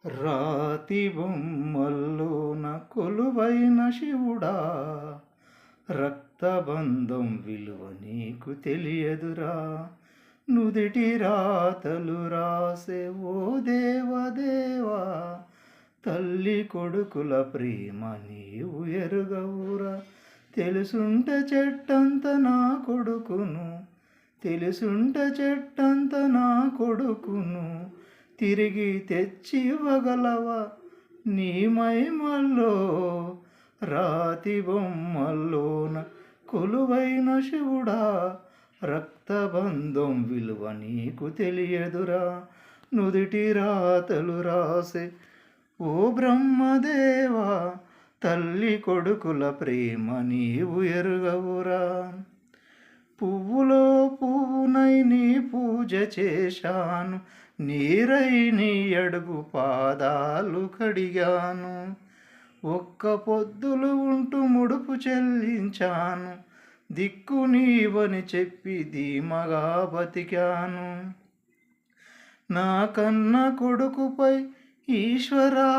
రాతి బొమ్మల్లోన కొలువైన శివుడా, రక్తబంధం విలువ నీకు తెలియదురా. నుదిటి రాతలు రాసే ఓ దేవదేవా, తల్లి కొడుకుల ప్రేమ నీవు ఎరుగవురా. తెలుసుంటే చెట్టంత నా కొడుకును, తెలుసుంటే చెట్టంత నా కొడుకును తిరిగి తెచ్చి ఇవ్వగలవా నీ మహిమల్లో. రాతి బొమ్మల్లోన కొలువైన శివుడా, రక్తబంధం విలువ నీకు తెలియదురా. నుదిటి రాతలు రాసే ఓ బ్రహ్మదేవా, తల్లి కొడుకుల ప్రేమ నీవు ఎరుగవురా. పువ్వులో పువ్వునై నీ పూజ చేశాను, నీరై నీ అడుగు పాదాలు కడిగాను. ఒక్క పొద్దులు ఉంటూ ముడుపు చెల్లించాను, దిక్కు నీవని చెప్పి ధీమగా బతికాను. నా కన్న కొడుకుపై ఈశ్వరా,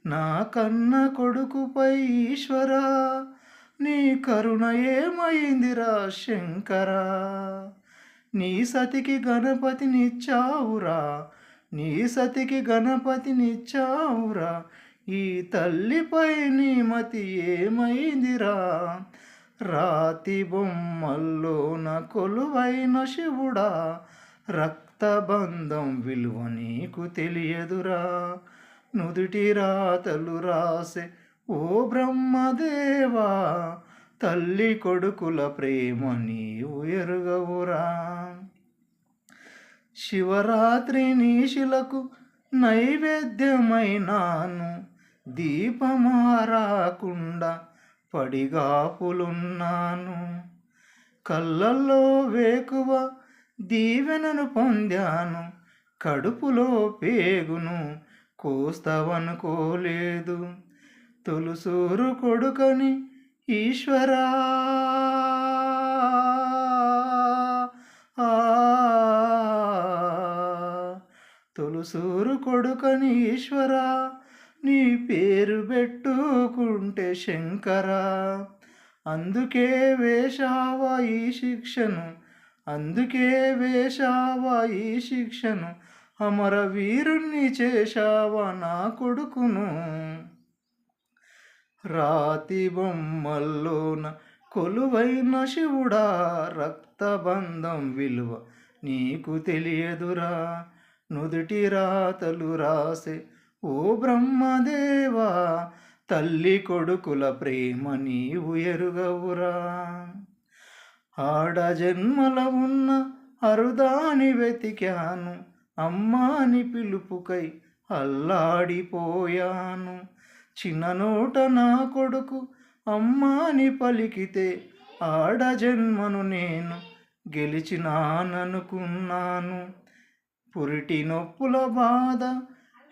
నా కన్న కొడుకుపై ఈశ్వరా, నీ కరుణ ఏమైందిరా శంకరా. నీ సతికి గణపతినిచ్చావురా, నీ సతికి గణపతినిచ్చావురా. ఈ తల్లిపై నీ మతి ఏమైందిరా. రాతి బొమ్మల్లోన కొలువైన శివుడా, రక్తబంధం విలువ నీకు తెలియదురా. నుదుటి రాతలు రాసే ఓ బ్రహ్మదేవా, తల్లి కొడుకుల ప్రేమ నీవు ఎరుగవురా. శివరాత్రి నీశిలకు నైవేద్యమైనాను, దీపమారాకుండా పడిగాపులున్నాను. కళ్ళల్లో వేకువ దీవెనను పొందాను, కడుపులో పేగును కోస్తవనుకోలేదు. తొలుసూరు కొడుకని ఈశ్వరా, తొలుసూరు కొడుకని ఈశ్వరా, నీ పేరు పెట్టుకుంటే శంకరా. అందుకే వేశావా ఈ శిక్షను, అందుకే వేశావా ఈ శిక్షను, అమరవీరుణ్ణి చేశావా నా కొడుకును. రాతి బొమ్మల్లోన కొలువైన శివుడా, రక్తబంధం విలువ నీకు తెలియదురా. నుదుటి రాతలు రాసే ఓ బ్రహ్మదేవా, తల్లి కొడుకుల ప్రేమ నీవు ఎరుగవురా. ఆడ జన్మల ఉన్న అరుదాని వెతికాను, అమ్మాని పిలుపుకై అల్లాడిపోయాను. చిన్ననోట నా కొడుకు అమ్మాని పలికితే ఆడ జన్మను నేను గెలిచినాననుకున్నాను. పురిటి నొప్పుల బాధ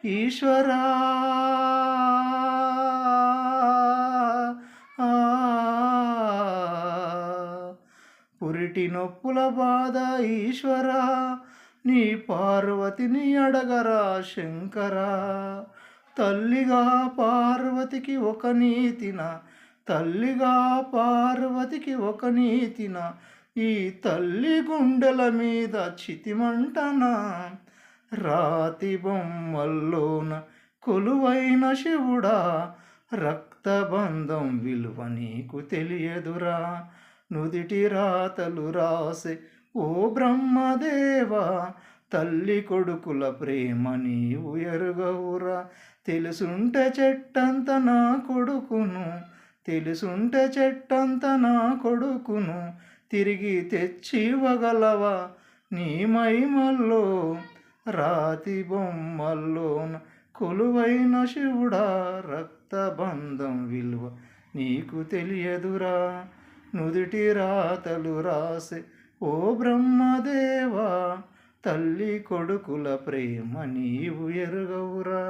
ఈశ్వరా, పురిటి నొప్పుల బాధ ఈశ్వరా, నీ పార్వతిని అడగరా శంకరా. తల్లిగా పార్వతికి ఒక నీతిన, తల్లిగా పార్వతికి ఒక నీతిన, ఈ తల్లి గుండెల మీద చితిమంటనా. రాతి బొమ్మల్లోన కొలువైన శివుడా, రక్తబంధం విలువ నీకు తెలియదురా. నుదిటి రాతలు రాసే ఓ బ్రహ్మదేవా, తల్లి కొడుకుల ప్రేమ నీవు ఎరుగవురా. తెలుసుంటే చెట్టంత నా కొడుకును, తెలుసుంటే చెట్టంత నా కొడుకును తిరిగి తెచ్చి ఇవ్వగలవా నీ మహిమల్లో. రాతి బొమ్మల్లోన కొలువైన శివుడా, రక్తబంధం విలువ నీకు తెలియదురా. నుదిటి రాతలు రాసే ఓ బ్రహ్మదేవా, తల్లి కొడుకుల ప్రేమ నీవు ఎరుగవురా.